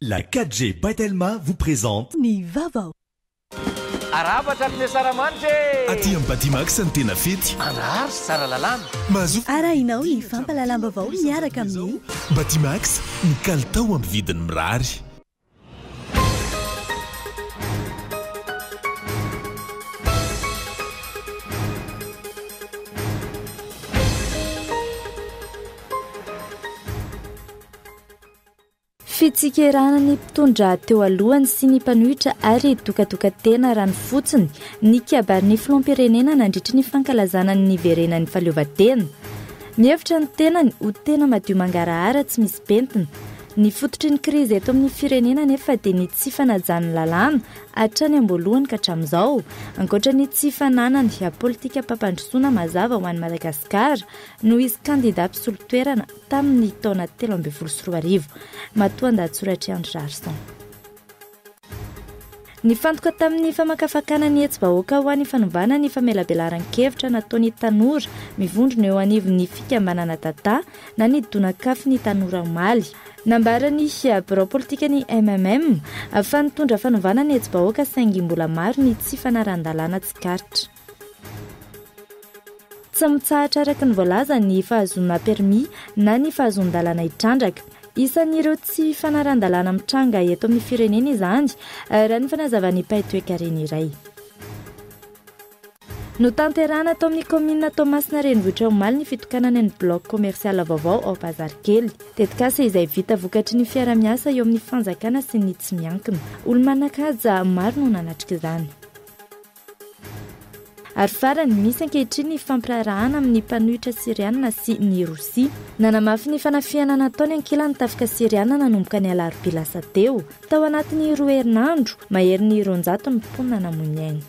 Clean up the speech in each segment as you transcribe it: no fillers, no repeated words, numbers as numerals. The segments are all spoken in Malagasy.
La 4G Batelma vous présente Ni Vaovao. Arabatra amin'ny saramanitra aty amin'ny Batimax ny tena fety anary sy tsara lalàna mahazo Arahinao ny fampalalam-baovao miaraka amin'ny Batimax ny kalitao amin'ny vidiny mirary. Fitsikerana ny mpitondra teo alohany sy ny mpanohitra ary dokadokatena rano fotsiny ny kabariny filoham-pirenena nandritra ny fankalazana ny verenan'ny fahaleovantena. Mihevitra ny tenany ho tena madio mangarahara tsy misy pentina. Ny fototry ny krizy eto amin'ny firenena nefa dia ny tsy fanajany lalàna hatrany amboalohany ka hatramin'izao. Ankoatra ny tsy fananany politika mpampandrosoana mazava ho an'i Madagasikara no izy kandida mpisolo-toerana tamin'ny taona 2024. Matoan-dahatsoratra Andry Jarson. Ny fantoka tamin'ny famakafakana ny hetsi-bahoaka ho an'ny fanovana ny famelabelaran-kevitra nataon'ny tanora mivondrona eo anivon'ny fikambanana tata na ny donakafy ny tanora omaly. Nambarany birao politika ny MMM fa nitondra fanovana ny hetsi-bahoaka saingy mbola maro ny tsy fanaran-dalàna tsikaritra. Tsy mitsahatra araka ny voalaza ny fahazona permis na ny fahazon-dalàna hitrandraka. Isan'ireo tsy fanaran-dalàna mitranga eto amin'ny firenena izany raha ny fanazavan'ny Paitoekareny iray. No tanterana atao amin'ny komina Tomasina renivohitra omaly ny fitokanana ny bloc komersiala Vaovao ao Pazarkely. Tetikasa izay vita vokatry ny fiara-miasa eo amin'ny fanjakana sy ny tsy miankina. Olo-manan-kaja maro no nanatrika izany. Ary farany misy ankehitriny ny fampirarahana amin'ny mpanohitra Siriana sy ny Rosia. Nanamafy ny fanafiana nataony ankilany tafika Siriana nanomboka ny alarobia lasa teo. Tao anatin'ny 2 herinandro, mahery ny 200 ny mponina namoy ainy.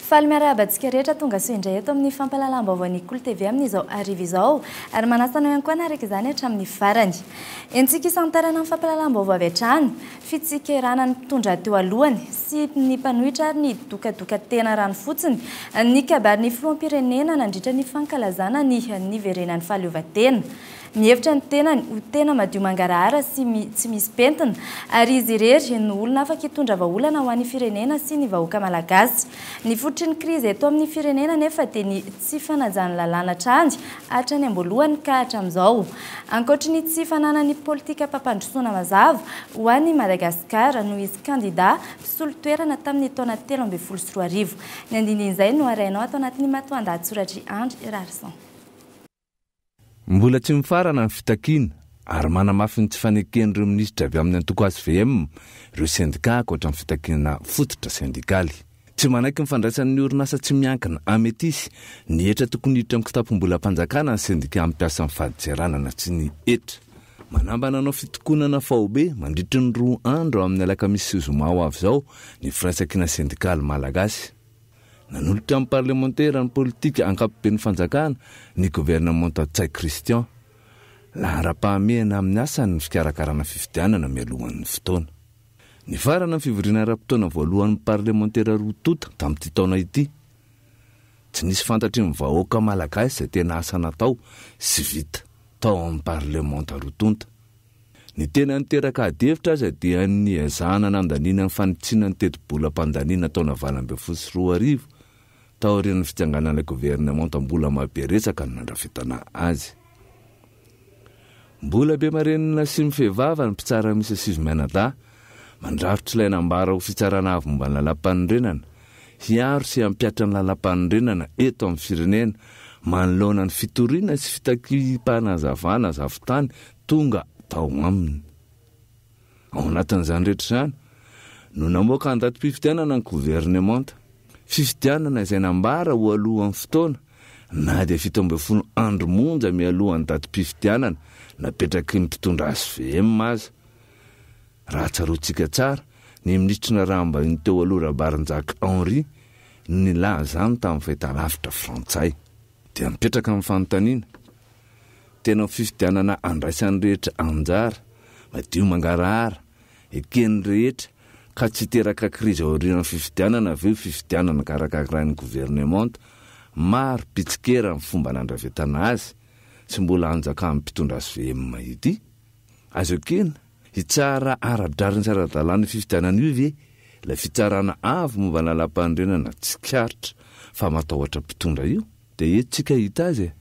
Faly miarabantsika rehetra tonga so indray eto amin'ny fampalalam-baovao ny Kolo TV amin'izao ariva izao ary manasana ihany koa naraka izany hatramin'ny farany. Entsika isantarana amin'ny fampalalam-baovao avy hatrany, fitsikerana ny mpitondra teo alohany sy ny mpanohitra ary ny dokadokatena rano fotsiny ny kabariny filoham-pirenena nandritra ny fankalazana ny verenan'ny fahaleovantena. Mihevitra ny tenany ho tena madio mangarahara sy tsy misy pentina ary izy irery no olona afaka hitondra vahaolana ho an'ny firenena sy ny vahoaka malagasy. Ny fototry ny krizy eto amin'ny firenena nefa dia ny tsy fanajany lalàna hatrany hatrany amboalohany ka hatramin'izao. Ankoatra ny tsy fananany politika mpampandrosoana mazava ho an'i Madagasikara no izy kandida mpisolo-toerana tamin'ny taona 2024. Ny andindin'izay no arainao atao anatin'ny matoan-dahatsoratra Andry Jarson. Mbola tsy mifarana ny fitakiana ary manamafy ny tsy faneken'ireo minisitra avy amin'ny antoko ASVM ireo sendika ankoatra ny fitakiana fototra sendikaly. Tsy manaiky ny fandraisan'ny orinasa tsy miankina ametisy ny etra tokony hiditra amin'ny kitapo-mbola mpanjakana ny sendika ampiasa ny fahadiseranana sy ny etra. Manambana anao fitokonana Vaovao mandritry ny 2 andro amin'ny alakamisy zoma ho avy izao ny firaisankina sendikaly malagasy. Nanolotra amin'ny parlementaire ny politika ankapobeny fanjakana ny gouvernemanta Tsay Christian. Lahara-pahamehana amin'ny asany ny fikarakarana fifidianana mialohan'ny fotoana. Ny farana ny fivoriana ara-potoana voalohan'ny parlementaire rotota tamin'ity taona ity. Tsy nisy fantatry ny vahoaka malagasy izay tena asa natao sy vita tao amin'ny parlementa rotonta. Ny tena niteraka adevitra aza dia ny ezahana nandaniana ny fanitsiana ny teti-bola-pandaniana taona 2024 tao aorian'ny fitsanganana gouvernemanta mbola mahaberesaka ny nandrafetana azy. Mbola be marenina sy mifehivava ny mpitsara misy Sivimenada mandravitra ilay nambara ho fitsarana avy momba ny lalam-panondrenana hiaro sy hampiatra ny lalam-panondrenana eto amin'ny firenena manoloana ny fitoriana sy fitakim-panazavana zavotany tonga tao aminy. Ao anatin'izany rehetra izany no namoaka andatom-pifidianana ny gouvernemanta. Fifidianana izay nambara ho alohan'ny fotoana na dia 17 andro monja mialohan'ny datim-pifidianana napetraky ny mpitondra SVM aza. Raha tsaroantsika tsara, ny ministrina rahambahiny teo aloha Rabarinjaka Henri nilaza izany tamin'ny fahitalavitra frantsay. Dia mipetraka amin'ny fanontaniana, tena fifidianana andraisan'ny rehetra anjara, madio mangarahara, ekeny rehetra, ka tsy teraka krizy aorian'ny fifidianana aveo fifidianana karakarain'ny gouvernemanta, maro pitsikera amin'ny fomba nandravetana azy, tsy mbola anjaka amin'ny mpitondra SVM ity. Azo ekena, hitsara ara-drarin'ny saradalàna fifidianana io ve, la fitsarana avy momba lalam-pandrenana tsikaritra fa matahotra mpitondra io, dia tsika hita azy.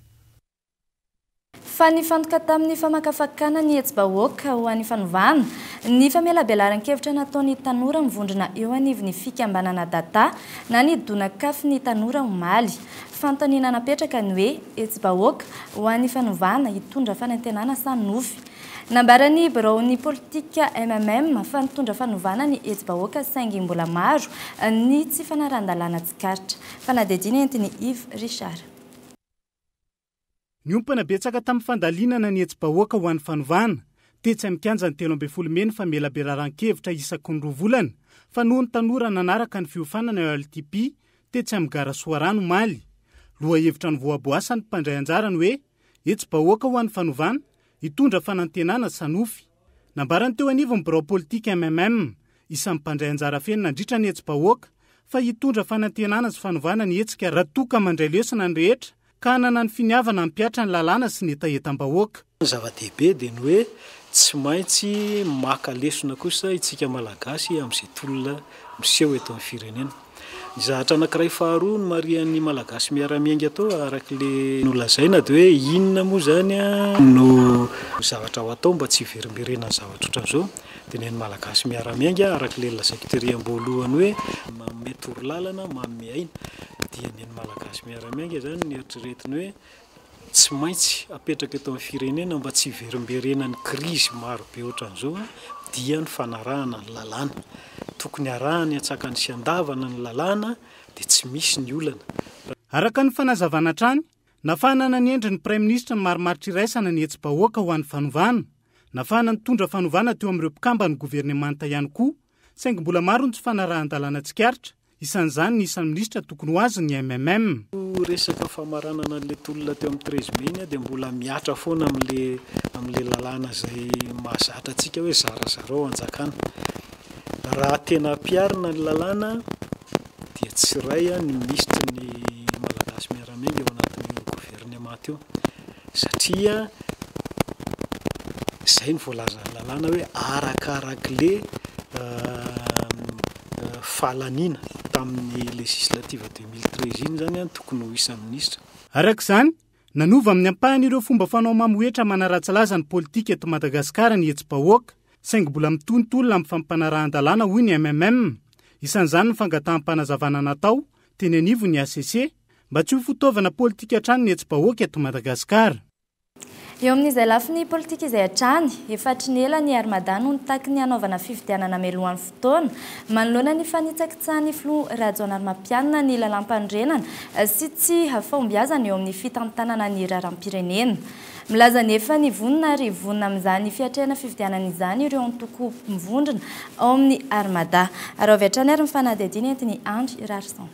Fa nifantoka tamin'ny famakafakana ny hetsi-bahoaka ho an'ny fanovana, ny famelabelan-kevitra nataon'ny tanora mivondrona eo anivon'ny fikambanana data na ny donakafy ny tanora omaly. Fanontaniana napetraka ny hoe hetsi-bahoaka ho an'ny fanovana hitondra fanantenana sanofy. Nambarany biraon'ny politika MMM fa nitondra fanovana ny hetsi-bahoaka saingy mbola maro ny tsy fanaran-dalàna tsikaritra. Fanadidina entiny Yves Richard. Ny ompana betsaka tamin'ny fandalinana ny hetsi-bahoaka ho an'ny fanovana, tetsy amikanja ny 13 Mey ny famelabelan-kevitra isaky ny 2 volana, fa noho ny tanora nanaraka ny fiofanana eo LTP tetsy amin'ny gara Soarano Maly. Loha hevitra ny voaboasany mpandray anjarany hoe hetsi-bahoaka ho an'ny fanovana hitondra fanantenana sanofy. Nambarany teo anivon'ny birao politika MMM, isan'ny mpandray anjara feno nandritra ny hetsi-bahoaka fa hitondra fanantenana sy fanovana ny hetsika raha toka mandray lesona ny rehetra ka hanana ny finiavana mpiatra ny lalàna sy ny etaetam-bahoaka. Zava-dehibe dia ny hoe tsy maintsy maka lesona kosa itsika malagasy amin'izay tolona miseho eto amin'ny firenena. Ny zahatra anankiray faharoa ny marian'ny malagasy miara-miainga atao arak'ile nolazaina dia hoe inona moa zany no zavatra ho atao mba tsy hiverimberena ny zavatra ohatran'izao. Dia ny malagasy miara-miainga arak'ile lazaiko tery am-boalohany hoe manome torolalana, manome aina. Dia ny malagasy miara-miainga zany ny eritreretiny hoe tsy maintsy apetraka eto amin'ny firenena mba tsy hiverimberena ny krizy maro be ohatran'izao dia ny fanarahana ny lalàna. Tokony arahany atsakany sy andavana ny lalàna dia tsy misy ny olana. Araka ny fanazavana trany, nafanana ny endrin'ny praiminisitra ny marimaritra iraisana ny hetsi-bahoaka ho an'ny fanovana, nafana nitondra fanovana teo amin'ireo mpikamba ny gouvernemanta ihany koa, saingy mbola maro ny tsy fanarahan-dalàna tsikaritra, isan'izany ny isan'ny ministra tokony ho azy ny MMM. Resaka famaranana an'ilay tolona teo amin'ny 13 Mey dia mbola miatra foana amin'ilay lalàna izay mahazatra antsika hoe zarazarao anjakana. Raha tena piarina ny lalàna dia tsy ray ny ministra ny malagasy miara-miainga eo anatin'io gouvernemanta io, satria izay ny voalaza ny lalàna hoe arakarak'le fahalanina tamin'ny législative 2013 iny zany tokony ho isan'ny ministra. Arak'izany, nanova amin'ny ampahany ireo fomba fanao mamoetra manaratsilaza ny politika eto Madagasikara ny hetsi-bahoaka, saingy mbola mitontolona amin'ny fampanarahan-dalàna hoy ny MMM. Isan'izany ny fangataham-panazavana natao teny anivo ny ACC mba tsy ho fitaovana politika hatrany ny hetsi-bahoaka eto Madagasikara. Eo amin'izay lafiny politika izay hatrany, efatry ny ela ny Armadano nitaky ny anaovana fifidianana melohan'ny fotoana, manoloana ny fanitsakitsahany filoha Rajaonarmapianina ny lalam-pandrenana sy tsy hafahombiazana eo amin'ny fitantanana ny raram-pirenena. Milaza nefa ny vonina ary vonina amin'izany fiatrehana fifidianana izany ireo antoko mivondrona ao amin'ny Armada. Ary avy hatrany ary mifanadihadiana entiny Andry Rarson.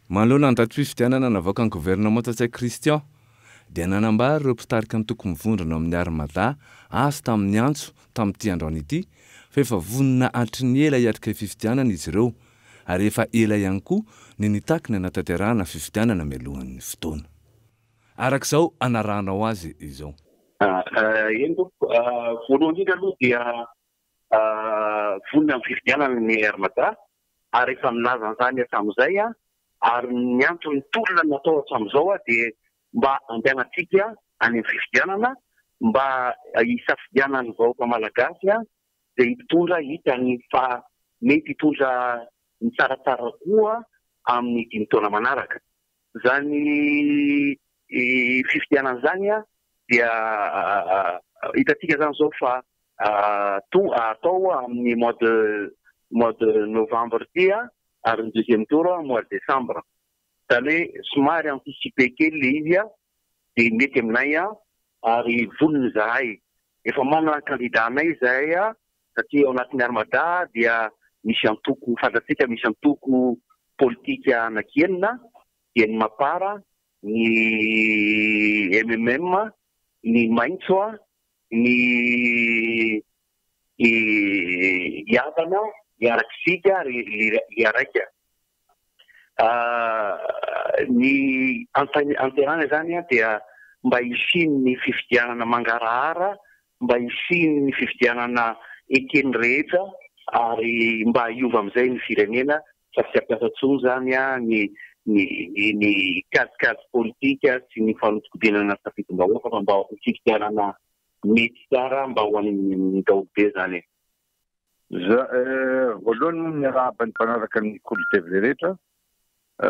Manoloana ny datim-pifidianana navoaka ny gouvernemanta Tsay Christian, dia nanambary ireo mpitarika ny toko mivondrona amin'ny Armada azo tamin'ny antso tamin'ity androany ity, fa efa vonina atry ny ela hiatrika fifidianana izy ireo, ary efa ela ihany koa ny nitaky ny anatanterahana fifidianana mialohan'ny fotoana. Arak'izao anaranao azy izao. Voalohany indrindra aloha dia vonina amin'ny fifidianana ny Armada, ary efa milaza an'izany hatramin'izay ary ny antony tolona natao hatramin'izao dia mba andehanantsika any amin'ny fifidianana, mba hisafidianana ny vahoaka malagasy dia hitondra hitany fa mety hitondra ny tsaratsara koa amin'ny 5 taona manaraka. Zany fifidianana zany dia hitantsika zany zao fa atao amin'ny mois de novembre ty ary ny 2e tour mois de décembre. zany hoe somary anticipe kely le izy a dia mety aminay a ary vonony zahay efa manana kandidanay zahay a satria ao anatin'ny armada dia misy antoko fantatsika misy antoko politika anakenina dia ny mapara ny MMM ny maitso a ny iavana iarakisika ry araika ny anterana zany a dia mba hisiny ny fifidianana mangarahara mba hisiny ny fifidianana ekeny rehetra ary mba hiova amin'izay ny firenena fa tsy ampiasa tsony zany a ny kasikasy politika sy ny fanotikodenana tafidim-bahoaka fa mba fifidianana mety tsara mba ho an'ny daobe zany voalohany miarahaba ny mpanaraka ny kolotevy rehetra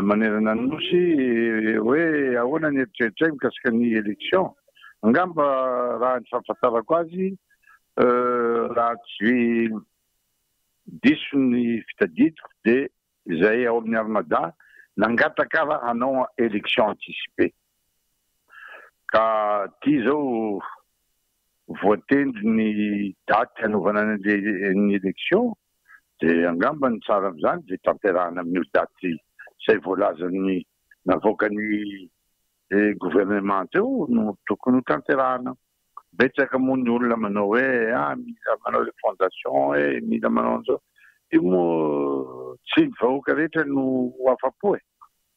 manerana ny nosy hoe ahoana ny eritreritray mikasika ny élection angamba raha ny fahafantarako azy raha tsy diso ny fitadidiko dia izay ao amin'ny armada nangatakara hanao élection anticipé ka ty zao voatendry ny daty hanaovana ny élection dia angamba ny tsara amin'izany dia tanterahana amin'io daty izay voalazany navoaka ny gouvernement eo no tokony ho tanterahana betsaka moa ny olona manao hoe mila manao le fondation mila manao an'izao io moa tsy ny vahoaka rehetra no afa-po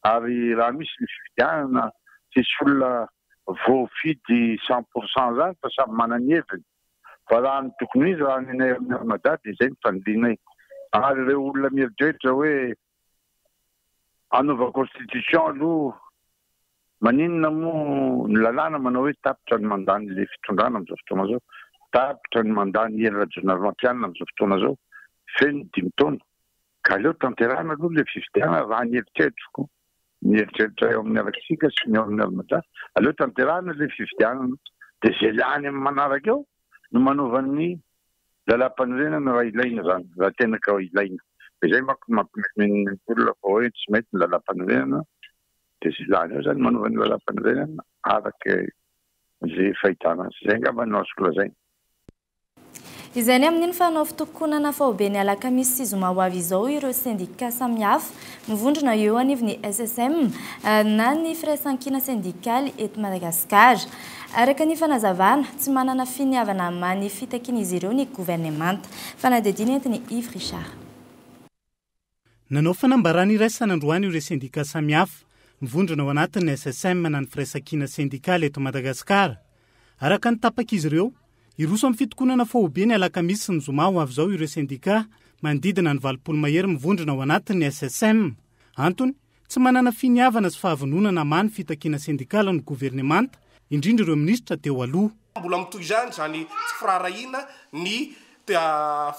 ary raha misy ny fifidianana tsisy olona voafidy 100% zany fa samy manany heviny fa raha ny tokony izy raha nenay amin'ny armada dia izay ny fanilinay ary ireo olona mieritreritra hoe anaova constitution aloha maninona moa ny lalàna manao hoe tapitra ny mandany le fitondrana amin'izao fotoana zao tapitra ny mandany hely rajonaromatianina amin'izao fotoana zao feno 5 taona ka aleo tanterahana aloha le fifidianana raha ny eritreritroko ny eritreritra eo amin'ny arakisika sy ny eo amin'ny armada aleo tanterahana le fifidianana dia zay lany amin'ny manaraka eo no manaovan'ny lalam-panorenana raha ilaina zany raha tena ka ilaina dia zay manko mampimen'ny olona fa hoe tsy mety ny lalam-panorenana dia zay lany eo zany manaovan'ny lalam-panorenana araka zay fahitana zay ngamba no azoko lazaina izay ny amin'iny fanao fitokonana faobeny alakamisy sy zoma ho avy izao ireo sendika samihafa mivondrona eo anivony SSM na ny firaisankina sendikaly eto Madagasikara araka ny fanazavana tsy manana finiavana many fitakiny izy ireo ny gouvernemanta fanadidiny entiny Yves Richard nanao fanambarana iraisana androany ireo sendika samihafa mivondrona ao anatin'ny SSM na ny firaisankina sendikaly eto Madagasikara araka ny tapaka izy ireo iroso amin'ny fitokonana faobeny alakamisy ny zoma ho avy izao ireo sendika manodidina ny 20 mahery mivondrona ao anatin'ny SSM antony tsy manana finiavana sy fahavononana many fitakiana sendikala ny gouvernemanta indrindra ireo minisitra teo aloha mbola mitoy izany zany tsy firarahina ny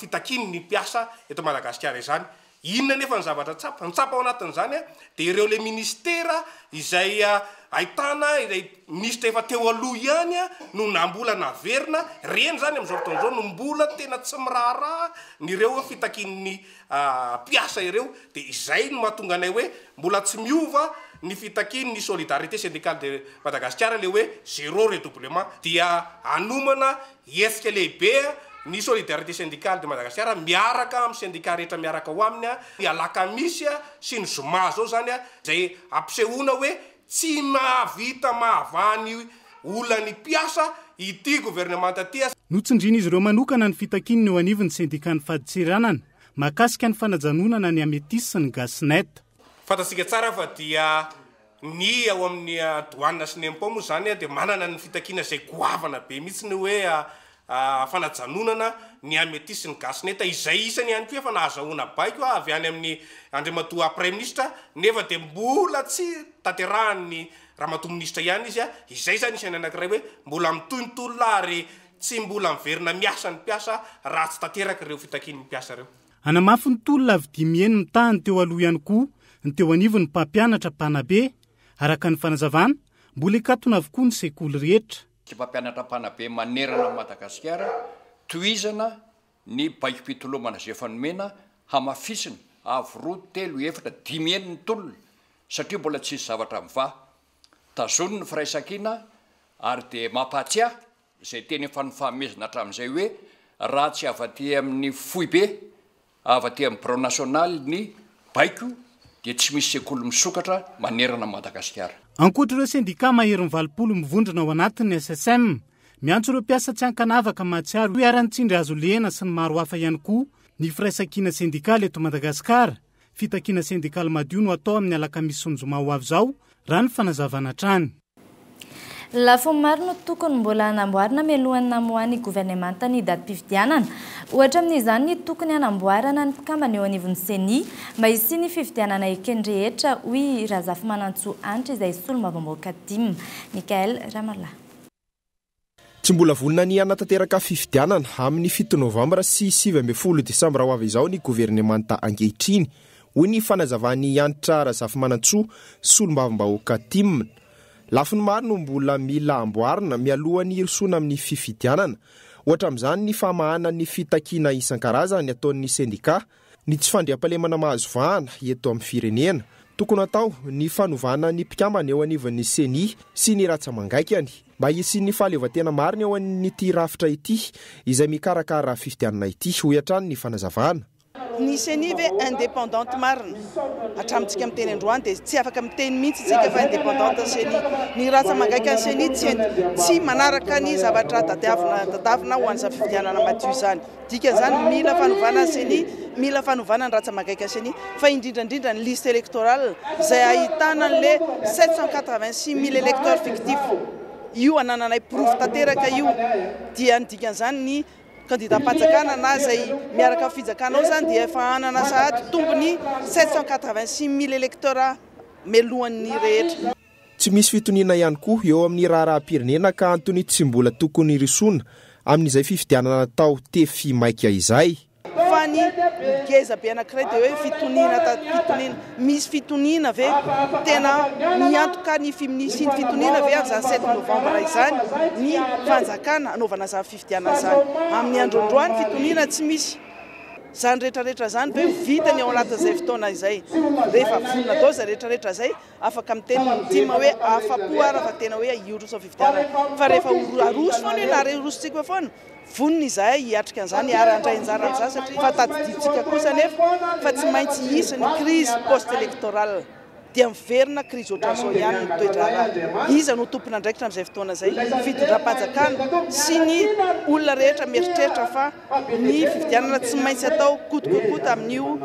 fitakiny ny mpiasa eto Madagasikara izany inona nefa ny zavatra tsapa ao anatin'izany dia ireo le ministera izay ahitana ilay ministra efa teo aloha ihany no nambola naverina reny zany amin'izao fotoana izao no mbola tena tsy miraharaha nyreo fitakin'ny mpiasa ireo dia izay no mahatonga anay hoe mbola tsy miova ny fitakiny ny solidarité syndicale de Madagasikara le hoe zéro redoublement dia anomana hetsika lehibe ny solidarité syndicale de Madagasikara miaraka amin'ny syndicat rehetra miaraka ho aminy alakamisy sy ny zoma zao zany zay ampisehoana hoe tsy mahavita mahavany olany mpiasa ity gouvernemanta ty notsindrina izy ireo manokana ny fitakiny eo anivon'ny syndicat ny faditsiranana mahakasika ny fanajanonana ny ametisy sy ny gasnet fantatsika tsara fa dia ny ao amin'ny douane sy ny impôt moa zany dia manana ny fitakina zay goavana be mihitsy ny hoe fanajanonana ny ametisy sy ny gasnet izay isany ihany koa efa nahazahoana baiko avy any amin'ny andriamatoa premier ministre nefa dia mbola tsy tanterahany ramatoa ministra ihany izy izay zany isany anankiray hoe mbola mitoyntolona ary tsy mbola miverina miasa ny mpiasa raha tsy tanteraka ireo fitakiny mpiasa ireo anamafy ny tolona avy dimieny mitahany teo aloha ihany koa ny teo anivony mpampianatra mpanabe araka ny fanazavana mbola ikatona avokoa ny sekoly rehetra tsy mpampianatra mpanabe manerana Madagasikara toizana ny baiko-pitolomana zay fanomena hamafisina avy 2, 3, 4 dimieny ny tolona satria mbola tsisy zavatra miva tazony ny firaisankina ary de mampahatsy zay teny fanofahamezina hatramin'izay hoe raha tsy avaty amin'ny foy be avaty amin'ny Brao national ny baiko dia tsy misy sekoly misokatra manerana Madagasikara. Ankoatra ireo sendika maherin'ny 20 mivondrona ao anatin'ny SSM, miantso ireo mpiasa tsy ankanavaka mahatsiaro hoe arantsindry azo lehana sy ny maro hafa ihany koa ny firaisankina sendikaly eto Madagasikara. Fitakiana sendikaly madio no atao amin'ny alakamisy sy ny zoma ho avy izao raha ny fanazavana trany. Lafo maro no tokony mbola hanamboarana mialohan'ny namohan'ny governemanta ny datim-pifidianana. Ohatra amin'izany ny tokony hanamboarana ny mpikambana eo anivon'ny CENI mba hisiany ny fifidianana ekeny rehetra hoy Razafy Manantsoa Anitra izay solombavambaoaka 10. Mikael Ramallah. Tsy mbola vonona ny hanatanteraka fifidianana amin'ny 7 Novambra sy 12 Desambra ho avy izao ny governemanta ankehitriny hoy ny fanazavany Anitra Razafy Manantsoa solombavambaoaka 10. Lafiny maro no mbola mila amboarina mialohan'ny hirsona amin'ny fifidianana. Ohatra amin'izany ny famahana ny fitakiana isan-karazany ataon'ny sendika, ny tsy fandriam-pahalemana mahazo vahana eto amin'ny firenena. Tokony atao ny fanovana ny mpikambana eo anivon'ny CENI sy ny ratsamangaikany mba hisian'ny fahaleovantena marina eo an'ity rafitra ity izay mikarakara fifidianana ity hoy hatrany ny fanazavana. Ny CENI ve indépendante marina hatramintsika amin'ny teny androany dia tsy afaka miteny mihitsy tsika fa indépendante CENI. Ny ratsamangaika ny CENI tsy manaraka ny zavatra tadiavina ho an'izay fifidianana madio izany. Dikan'izany mila fanovana ny CENI, mila fanovana ny ratsamangaika CENI fa indrindrandrindra ny liste électorale izay ahitana an'le 786 000 électeurs fictifs. Io anananay proof tanteraka io dia ny dikan'izany ny candidat patsakana na zay miaraka fijakana ao zany dia efa anana sahady tombony 786 000 électeurs melohan'ny rehetra. Tsy misy fitoniana ihany koa eo amin'ny raharaham-pirenena ka antony tsy mbola tokony risona amin'izay fifidianana natao tefy maika izay. Fa ny geza be anankiray dia hoe fitoniana misy fitoniana ve tena miantoka ny sy ny fitoniana ve amin'izany 7 Novambra izany ny fanjakana anaovana izany fifidianana izany. Amin'ny androandroany fitoniana tsy misy. Zany rehetrarehetra zany ve vita ny ao anatin'izay fotoana izay. Rehefa vonona dao izay rehetrarehetra izay afaka miteny mitima hoe afa-po ara fa tena hoe hiroso fifidianana. Fa rehefa aroso foana na arosontsika foana vonona izay hiatrika an'izany arandray anjara amin'izany satria fa tadiditsika kosa nefa fa tsy maintsy hisy ny crise post-électorale dia miverina crise ohatran'izao ihany ny toedrana. Iza no tompona andraikitra amin'izay fotoana izay fitondram-panjakana sy ny olona rehetra mieritreritra fa ny fifidianana tsy maintsy atao kotikokota amin'io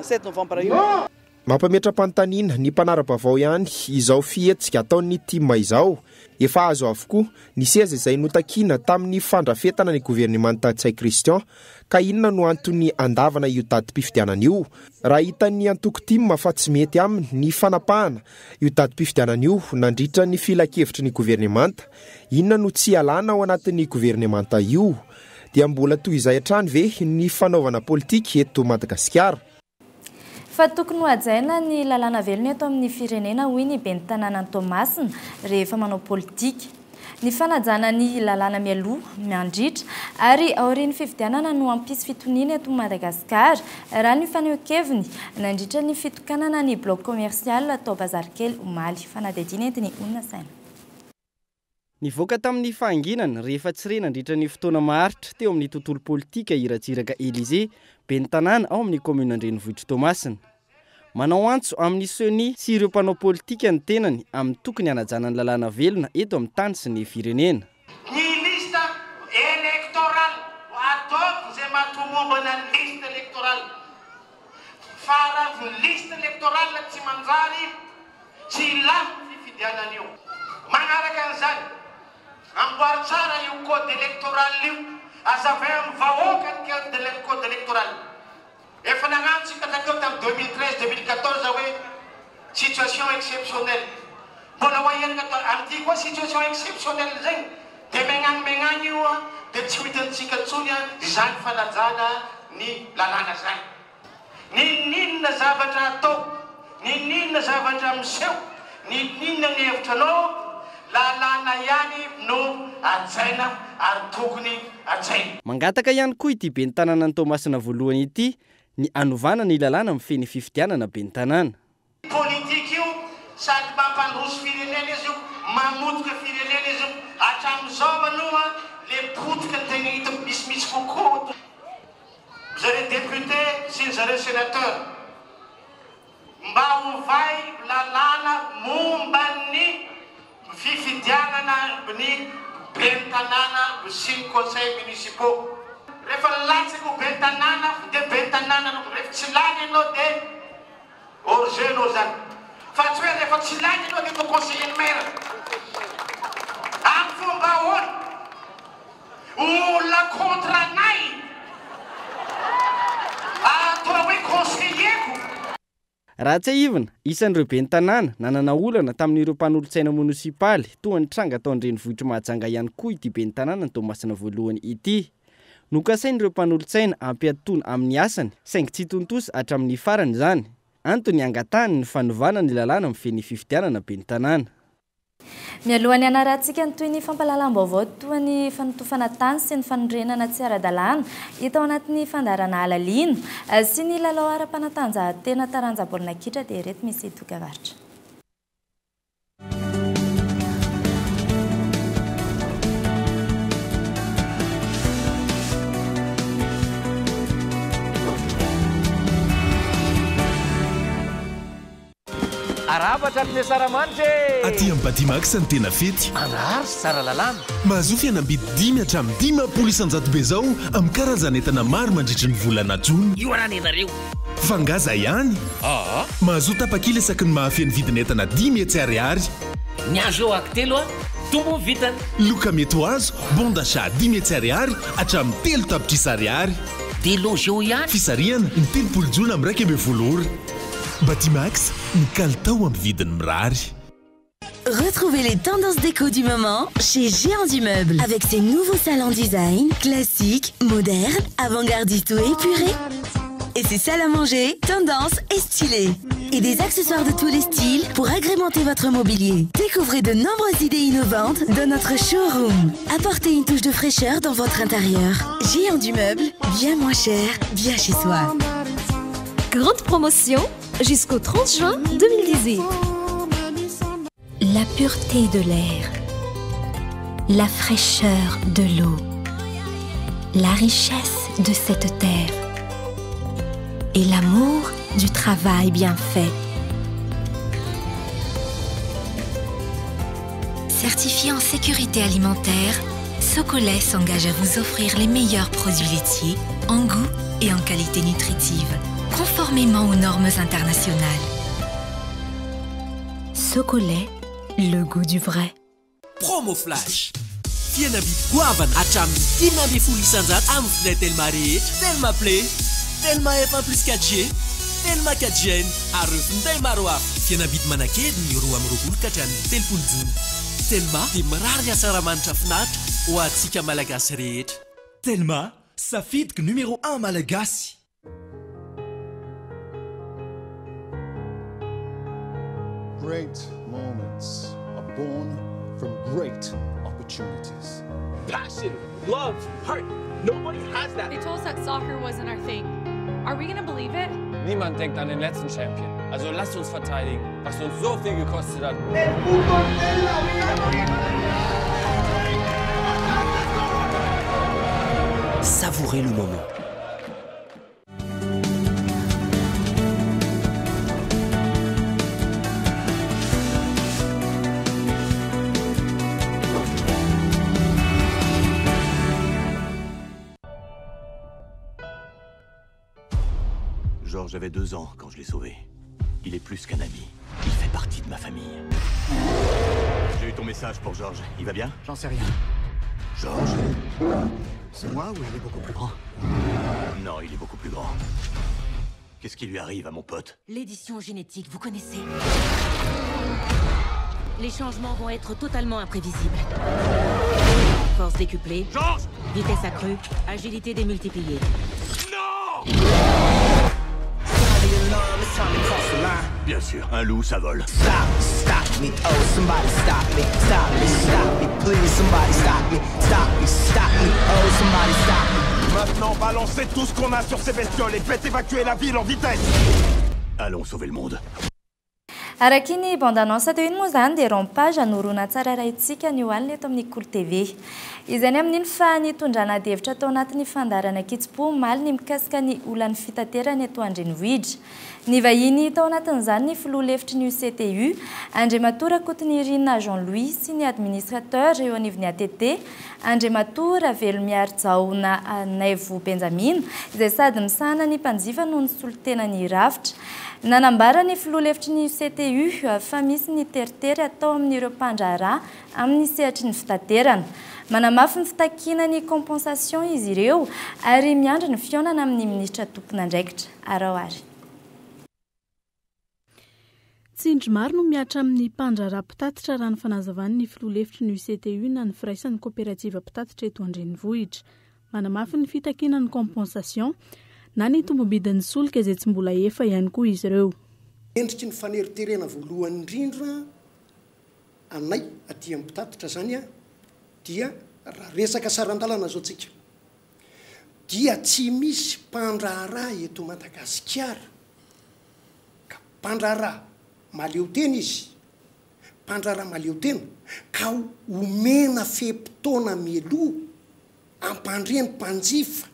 7 Novambra io. Mampametra-panontaniana ny mpanara-baovao ihany izao fihetsika ataon'ny tima izao. Efa azo avokoa ny seza izay notakiana tamin'ny fandrafetana ny governemanta Tsay Christian ka inona no antony andavana io datim-pifidianana io. Raha hitan'ny antoko tima fa tsy mety aminy ny fanapahana io datim-pifidianana io nandritra ny filakevitry ny governemanta, inona no tsy alana ao anatin'ny governemanta io. Dia mbola toy izay hatrany ve ny fanaovana politika eto Madagasikara. Fa tokony ho hajaina ny lalàna velona eto amin'ny firenena hoy ny ben'ny tanàna Tomasina rehefa manao politika. Ny fanajana ny lalàna mialoha miandritra ary aorian'ny fifidianana no ampisy fitoniana eto Madagasikara raha ny fanehoan-keviny nandritra ny fitokanana ny bloc commercial atao bazarikely Omaly. Fanadihadiana entiny Olona Saina. Nivoaka tamin'ny fahanginana rehefa tsirena nandritra ny fotoana maharitra teo amin'ny tontolo politika iratsiraka Élysée ben'ny tanàna ao amin'ny commune Andrenivohitra Tomasina. Manao antso amin'ny CENI sy ireo mpanao politika ny tenany amin'ny tokony hanajana ny lalàna velona eto amin'ny tany sy ny firenena. Ny lista électorale ataoko izay mahatomombana ny lista électorale fa raha ny lista électorale tsy manjary tsy ilàny fifidianana io. Manaraka an'izany amboary tsara io code électoral io azavay amin'ny vahoaka ny code électoral. Efa nagnantsika takeo tamin'ny 2013-2014 hoe situation exceptionnelle. Mbola hoaherina amin'ity koa situation exceptionnelle zay dia megnagny io dia tsy hitantsika intsony izany fanajana ny lalàna zany. Ninona zavatra atao, ninona zavatra miseho, ninona ny hevitranao, lalàna ihany no ajaina ary tokony ajaina. Mangataka ihany koa ity ben'ny tanàna ny Tomasina voalohany ity ny anovana ny lalàna amin'ny feny fifidianana ben'ny tanàna. Politika io sady mampandroso firenena izy io mamotika firenena izy io hatramin'izao aloha le potika ny tegna hita misimisy kokoa zareo député sy ny zareo sénateur mba hovay lalàna momba ny fifidianana ny bentanàna sy ny conseil municipaux rehefa latsaka bentanàna dia bentanàna rehefa tsy lany ianao dia orge anao zany fa tsy hoe rehefa tsy lany ianao dia efa conseiller maire amin'ny fomba ahoana olona contre anay atao hoe conseillerko raha tsy ahivana isan'ireo bentanàna nanana olana tamin'ireo mpanolontsaina munisipaly toa ny tranga tao an-drenivohitra Mahajanga ihany koa ity bentanàna ny Toamasina voalohany ity. Nokasain'ireo mpanolontsaina ampiatoana amin'ny asany saingy tsy tontosa hatramin'ny farany izany. Antony angatahany ny fanovana ny lalàna amin'ny feny fifidianana bentanàna. Mialohan'ny anarantsika ny toy ny fampahalalam-baovao toa ny fanotofana tany sy ny fanorenana tsy ara-dalàna hita ao anatin'ny fandarana halaliana sy ny lalao ara-panatanjahantena taranja baolina kitra dia ireto misy dokavaritra. Arabatra amin'ny saramanitra aty amin'ny Batimax ny tena fety anary sara lalàna mahazo fihenam-bidy 10 hatramin'ny 10,900 be zao amin'ny karazana entana maro mandritra ny volana Juin. io anany ianareo fangaza ihany mahazo tapakila isaky ny mahafeny vidin'entana 10 ariary ny azo eo akitelo tombo vitany loka mety ho azo bon d'achat 10 ariary hatramin'ny 3 tapitrisa ariary dia loge eo ihany fisariana ny 30 Juin amin'ny 1,2 Batimax, ny kalitao amin'ny vidiny mirary. Retrouvez les tendances déco du moment chez Géant du Meuble avec ses nouveaux salons design, classiques, modernes, avant-gardistes ou épurés. Et ses salles à manger, tendance et stylés. Et des accessoires de tous les styles pour agrémenter votre mobilier. Découvrez de nombreuses idées innovantes dans notre showroom. Apportez une touche de fraîcheur dans votre intérieur. Géant du Meuble, bien moins cher, bien chez soi. Grande promotion jusqu'au 30 juin 2018. La pureté de l'air, la fraîcheur de l'eau, la richesse de cette terre et l'amour du travail bien fait. Certifié en sécurité alimentaire, Socolet s'engage à vous offrir les meilleurs produits laitiers en goût et en qualité nutritive, conformément aux normes internationales. Socolet, le goût du vrai. Promo Flash. Fianabit Guavan hatramin'ny 5,900 amin'ny filet Telma rehetra. Telma Play, Telma F1 plus 4G, Telma 4G ary finday maro hafa. Fianabit manakely 2,20 ka hatramin'ny 30 Jona. Telma dia mirary ny asaramanitra finaritra ho antsika malagasy rehetra. Telma, safidiky numéro 1 malagasy. Great moments are born from great opportunities. Passion, love, heart. Nobody has that. They told us that soccer wasn't our thing. Are we going to believe it? Niemand denkt an den letzten Champion. Also lasst uns verteidigen, was uns so viel gekostet hat. Savourez le moment. Georges avait 2 ans quand je l'ai sauvé. Il est plus qu'un ami. Il fait partie de ma famille. J'ai eu ton message pour Georges. Il va bien? J'en sais rien. Georges? C'est moi ou il est beaucoup plus grand? Non, il est beaucoup plus grand. Qu'est-ce qui lui arrive à mon pote? L'édition génétique, vous connaissez? Les changements vont être totalement imprévisibles. Force décuplée. Georges! Vitesse accrue. Agilité démultipliée. Non! Bien sûr, un loup, ça vole. Stop me, oh somebody stop me, please somebody stop me, oh somebody stop me. Maintenant, balancez tout ce qu'on a sur ces bestioles et faites évacuer la ville en vitesse. Allons sauver le monde. Araka ny bande-annonce teo iny moa zany dia rompage anorona tsara raintsika ny oalina eto amin'ny Kolo TV. Izany amin'iny fa nitondrana devitra tao anatin'ny fandarana Kitsipo maly ny mikasika ny olan'ny fitaterana eto Andrenivohitra. Ny vahiny tao anatin'izany ny filoha lefitry ny CTU, Andriamatora Kotinirina Jean-Louis sy ny administrateur eo anivon'ny ATT, Andriamatora Velomiarjaona Naivo Benjamin, izay sady misahana ny mpanjifa noho ny solitena ny rafitra. Nanambara ny filoha lefitry ny CTU fa misy ny teritery atao amin'ireo mpandraharaha amin'ny sehatry ny fitaterana. Manamafy ny fitakina ny compensation izy ireo ary miandry ny fionana amin'ny ministra tompon'andraikitra Araoary. Tsindry maro no miatra amin'ny mpandraharaha mpitatitra raha ny fanazavany ny filoha lefitry ny CTU na ny firaisan'ny kooperativa mpitatitra eto Andrenivohitra. Manamafy ny fitakina ny compensation na ny tombobidin'ny solika izay tsy mbola efa ihany koa izy ireo. Endriky ny faneriterena voalohany indrindra anay aty amin'ny mpitatitra zany dia raha resaka sarandalana zao tsika dia tsy misy mpandraharaha eto Madagasikara ka mpandraharaha maleo tena izy mpandraharaha maleo tena ka omena fepotona meloa ampandreny mpanjifa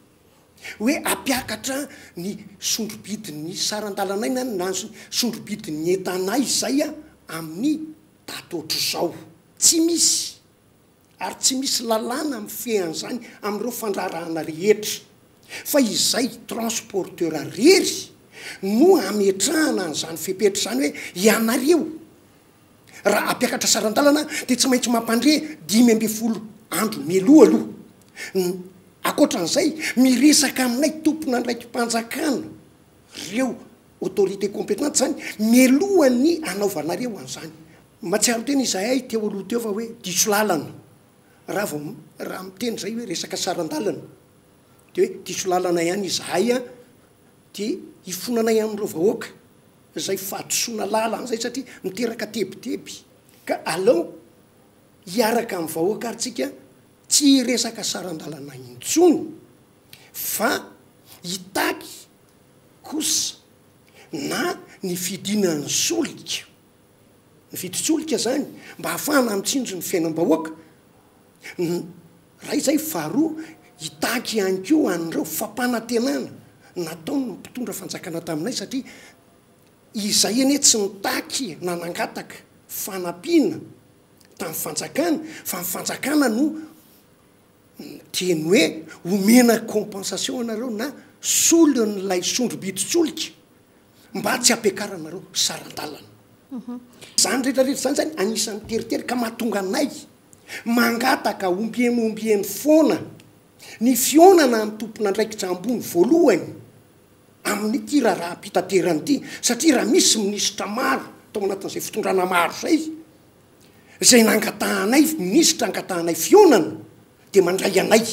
hoe ampiakatra ny sondrobidin'ny sarandalanay na sondrobidin'ny entanay zay amin'ny datotro zao tsy misy ary tsy misy lalàna amin'ny fean'izany amin'ireo fandraharahana rehetra fa izay transporteur rery no ametrahana an'izany fepetra zany hoe ianareo raha ampiakatra sarandalana dia tsy maintsy mampandre 10 andro meloa aloha. Akoatran'izay miresaka aminay tompon'andraiky mpanjakana reo autorité compétente zany melohany anaovanareo an'izany. Matsiaro tena izahay teo aloha teo fa hoe diso lalana raha miteny zay hoe resaka sarandalana dia hoe diso lalana ihany izahay dia ifonanay amin'ireo vahoaka zay fahatosoana lalana zay satria miteraka tebiteby ka alao hiaraka amin'ny vahoaka ary tsika tsy resaka sarandalana intsony fa hitaky kosa na ny fidinan'ny solika ny fiditsolika zany mba hafahana mitsinjo ny fiainam-bahoaka raha izay faharoa hitaky ihany koa an'ireo fampanantenana nataony ny mpitondra fanjakana taminay satria izay anie tsy mitaky nanangataka fanampiana tamin'ny fanjakana fa ny fanjakana no teny hoe omena compensation anareo na solon'ilay sondrobiditsolika mba tsy ampiakaranareo sarandalana. Zany rehetrarehetra zany anisan'ny teritery ka mahatonga anay mangataka ombieny foana ny fionana amin'ny tompon'andraikitra ambony voalohany amin'ity raha-pitaterana ity satria raha misy minisitra maro tao anatin'izay fitondrana maro zay nangatahanay minisitra angatahanay fionana dia mandray anay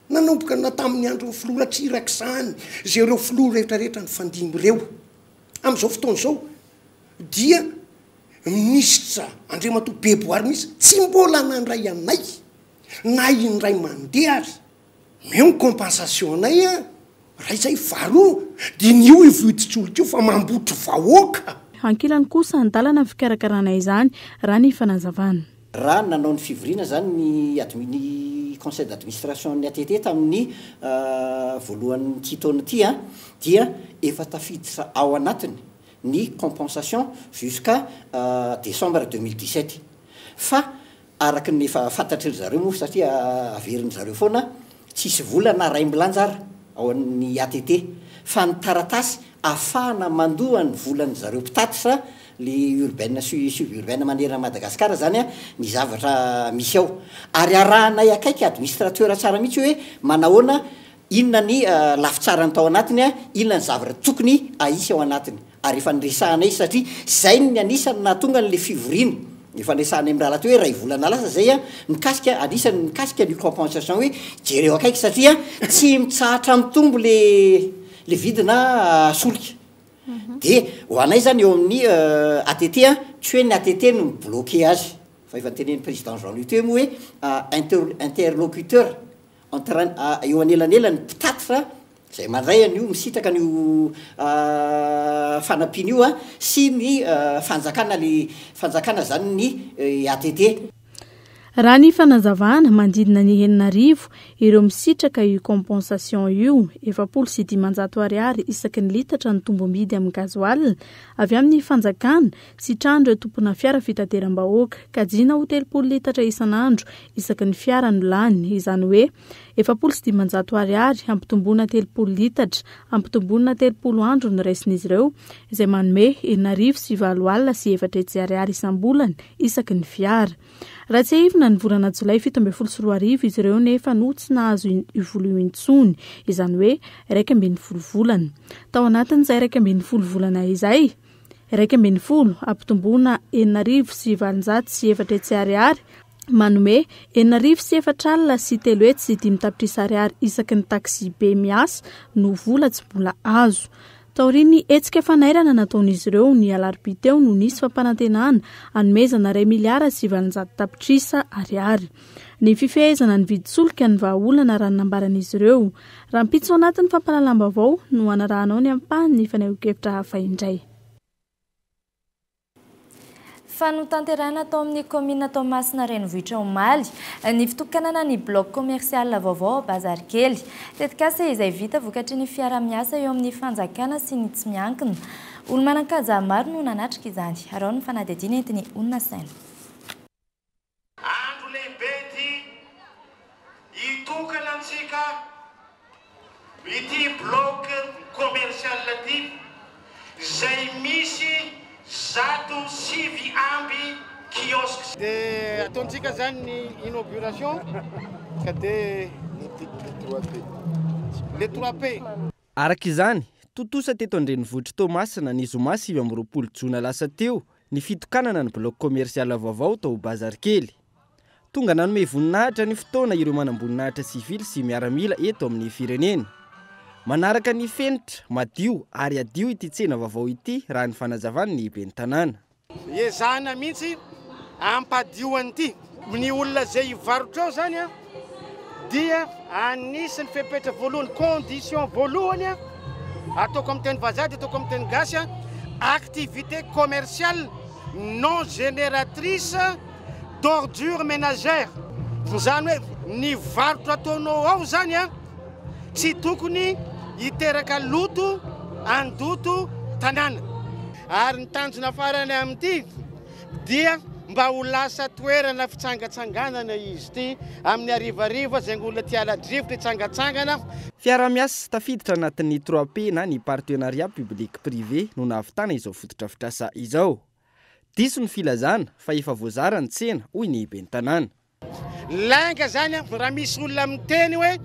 nanomboka na tamin'ny andro filoha ratsiraka zany zay ireo filoha rehetrarehetra ny fandimy ireo amin'izao fotoana izao dia minisitra Andriamatoa Beboary misy tsy mbola nandray anay na indray mandeha ary meo compensation anay raha izay varoa dia nio ivoditsolika io fa mambotro vahoaka. Ankilany kosa andalana fikarakarana izany raha ny fanazavana. Raha nanao ny fivoriana zany ny conseil d'administration ny ATT tamin'ny voalohan'ny taona ity dia efa tafiditra ao anatiny ny compensation jusqu'à décembre 2017 fa araky ny efa fantatry zareo moa satria averin'ny zareo foana tsisy volana raimbilanjara ao amin'ny ATT fa ny taratasy afahana mandohany volan'ny zareo mpitatitra le urbaine suburbaine manerana Madagasikara zany ny zavatra misy ao ary arahanay akaiky administrateur tsara mihitsy hoe manahoana inona ny lafitsara ny tao anatiny inona ny zavatra tokony aisy ao anatiny ary efa niresahanay satria zay ny anisany nahatonga n'le fivoriana efa niresahanay amin'ny rahalaty hoe ray volana lasa zay mikasika anisany mikasika ny compensation hoe jereo akaiky satria tsy mitsahatra mitombo le vidina solika. Dia ho anay zany eo amin'ny ATT tsy hoe ny ATT no mibloqué azy fa efa tenen'ny président Jean-Louis teo moa hoe interlocuteur eo anelanelany mpitatitra zay mandray an'io misitaka an'io fanampiana io a sy ny fanjakana le fanjakana zany ny ATT. Raha ny fanazavana mandidina ny 4,000 ireo misitraka io compensation io 700 ariary isaky ny litatra ny tombom-bidy amin'ny gazoil avy amin'ny fanjakana sy trandro tompona fiara fitateram-bahoaka kajina ho 300 litatra isan'andro isaky ny fiara no lany izany hoe 700 ariary ampitombona 300 litatra ampitombona 300 andro ny raisin'izy ireo izay manome 4,9 sy 4 ariary isam-bolana isaky ny fiara. Raha tsy hivina ny volana Jolay 17 izy ireo nefa no tsy nahazo ivolo intsony izany hoe 12 volana. Tao anatin'izay 12 volana izay 12 ampitombona 4,700 sy 4 ariary manome 4,4 sy 3 sy 5 ariary isaky ny taksi be miasa no vola tsy mbola azo. Taoriny etsika fanairana nataon'izy ireo ny alarobia teo no nisy fampanantenana anomezana 2 miliara sy 700 ariary. Ny fifehezana ny vidisoloka ny vahaolana raha nambaran'izy ireo. Raha mpitso anatin'ny fampahalalam-baovao no anarahanao ny ampahany ny fanehoan-kevitra hafa indray. Fanotanterana tao amin'ny commune Toamasina renivohitra Omaly ny fitokanana ny bloc commercial Vaovao bazary kely. Tetikasa izay vita vokatry ny fiara-miasa eo amin'ny fanjakana sy ny tsy miankina. Olo-manan-kaja maro no nanatrika izany. Arao ny fanadihadiana entiny Onona Saina. Andro lehibe ty hitokana antsika ity bloc commercial ty zay misy 105 amby kiosque. De ataontsika zany ny inauguration ka de le 3P. Araka izany, totosa teto an-drenivohitra Toamasina ny zoma 20 Jona lasa teo ny fitokanana ny bloc commercial Vaovao tao bazary kely. Tonga nanome voninahitra ny fotoana ireo manamboninahitra sivily sy miaramila eto amin'ny firenena. Manaraka ny fenitra madio ary adio ity tsena vaovao ity raha ny fanazavany ny ben'ny tanàna. Ezana mihitsy ampadio an'ity ny olona zay ivarotra ao zany a dia anisany fepetra voalohany condition voalohany ataoko amin'ny teny vazady ataoko amin'ny teny gasy activité commerciale non génératrice d'ordures ménagères. Zany hoe ny varotra ataonao ao zany a tsy tokony hiteraka loto andoto tanàna. Ary ny tanjona farany amin'ity dia mba ho lasa toerana fitsangatsanganana izy ty amin'ny arivariva zay olona tialadrivotra hitsangatsangana. Fiara-miasa tafiditra anatin'ny 3P na ny partenariat public privé no nahavitana izao fototra fitrasa izao. Diso ny filazana fa efa voazara ny tsena hoy ny ben'ny tanàna. Langa zany raha misy olona miteny hoe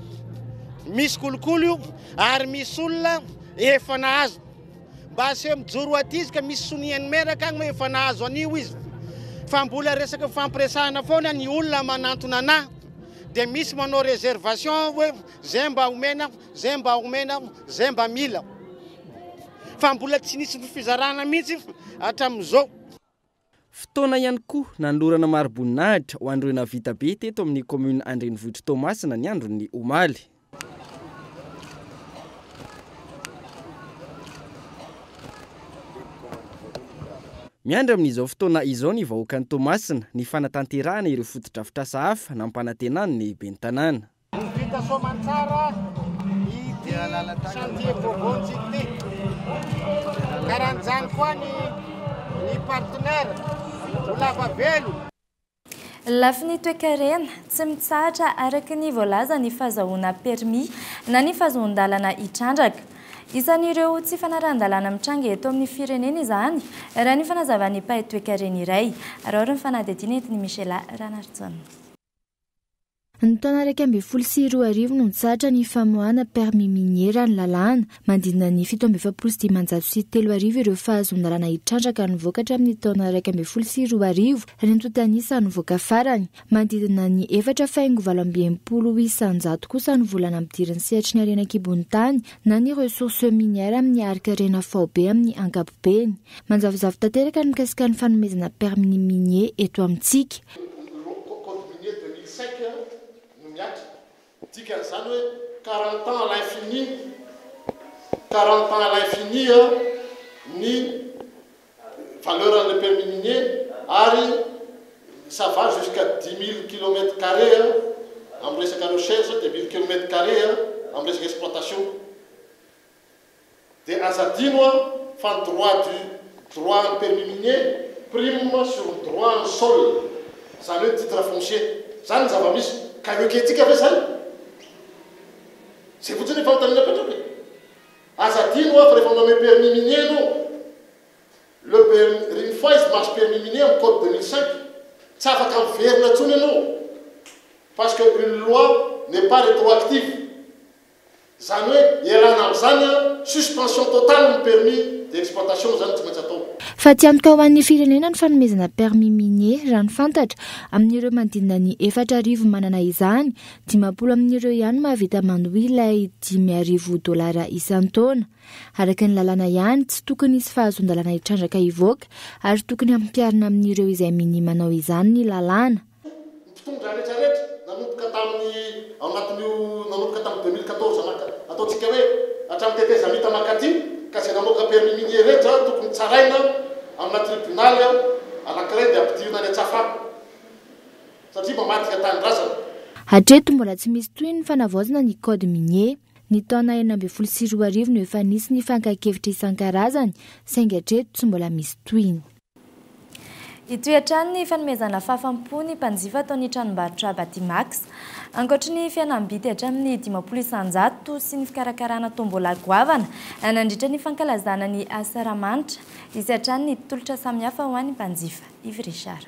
misy kolokolo io ary misy olona efa nahazo mba se mijoro atizika misy soniany meraka agny hoe efa nahazo anio izy fa mbola resaka fampiresahana foana ny olona manantona anahy de misy manao réservation hoe zay mba omena zay mba omena zay mba mila fa mbola tsy nisy fizarana mihitsy hatramin'izao. Fotoana ihany koa nanolorana maro-boninahitra ho androina vita be teto amin'ny commune an-drenivohitra Toamasina ny andron'ny Omaly. Miandry amin'izao fotoana izao ny vahoaka ny Toamasina ny fanatanterahana ireo fototra fitrasa hafa nampanantenany ny ben'ny tanàna. Vita soamantsara ity chantier voalohany ity. Karan'izany koa ny partenaire lava velo. Lafiny toekarena tsy mitsahatra araka ny voalaza ny fahazoana permis na ny fahazoan-dalana hitrandraka. Isan'ireo tsy fanarahan-dalana mitranga eto amin'ny firenena izany raha ny fanazavany pahay toekarena iray. Arao ny fanadihadiana entiny Michela Ranartsona. Ny taona 2024 no nitsahatra ny famoahana permis miniera ny lalàna mandinina ny 773 ireo fahazoan-dalana hitrandraka nivoakatra amin'ny taona 2024 ny antotanisa nivoaka farany mandidina ny 4,9 isanjato kosa ny volana ampidiriny sehatry ny arenan-kibony tany na ny ressources minières amin'ny araka-rena Vaovao amin'ny ankapobeny. Manjavozavo tanteraka ny mikasika ny fanomezana permis minier eto amintsika. Dikan'izany hoe 40 ans à l'infini 40 ans à l'infini ni valeur le permis minier ari ça va jusqu'à 10 000 km² en resaka recherche de 1000 km² en resaka exploitation de azadino fa droit en permis minier prime sur droit en sol ça le titre foncier ça nous avons mis kayoketika fait ça c'est vous dire pas dans le azadino fa le permis minier non le une fois il marche permis minier en code 2005 ça va quand faire la tune non parce que une loi n'est pas rétroactive zany hoe zany suspension totale ny permis d'exploitation zany tsy maintsy atao fa tiamika ho an'ny firenena ny fanomezana permis minier raha ny fantatra amin'ireo manodidina ny 4,000 manana izany 50 amin'ireo ihany mahavita mandoa ilay $5,000 isan-taona araka ny lalàna ihany tsy tokony isy fahazon-dalàna hitrandraka ivoaka ary tokony ampiarina amin'ireo izay minimanao izany ny lalàna mpitondra rehetrarehetra nanomboka tamin'ny nanomboka tamin'ny 2014 ataontsika hoe hatramin'ny teteza mita makatiny ka zay namoaka permis minier rehetra tokony tsaraina amina tribunal anankiray dia ampidirina any atsafa satria mamadika tanindrazana hatreto mbola tsy misy toy ny fanavaozana ny code minier ny taona 2022 no efa nisy ny fankakevitra isan-karazany saingy hatreto tsy mbola misy toiny itoetrany ny fanomezana fahafampony mpanjifa ataon'ny tranombarotra Batimax ankoatry ny fianam-bidy hatramin'ny 10 isan-jato sy ny fikarakarana tombola goavana nandritra ny fankalazana ny asaramanitra izy hatrany ny tolotra samihafa ho an'ny mpanjifa Yves Richard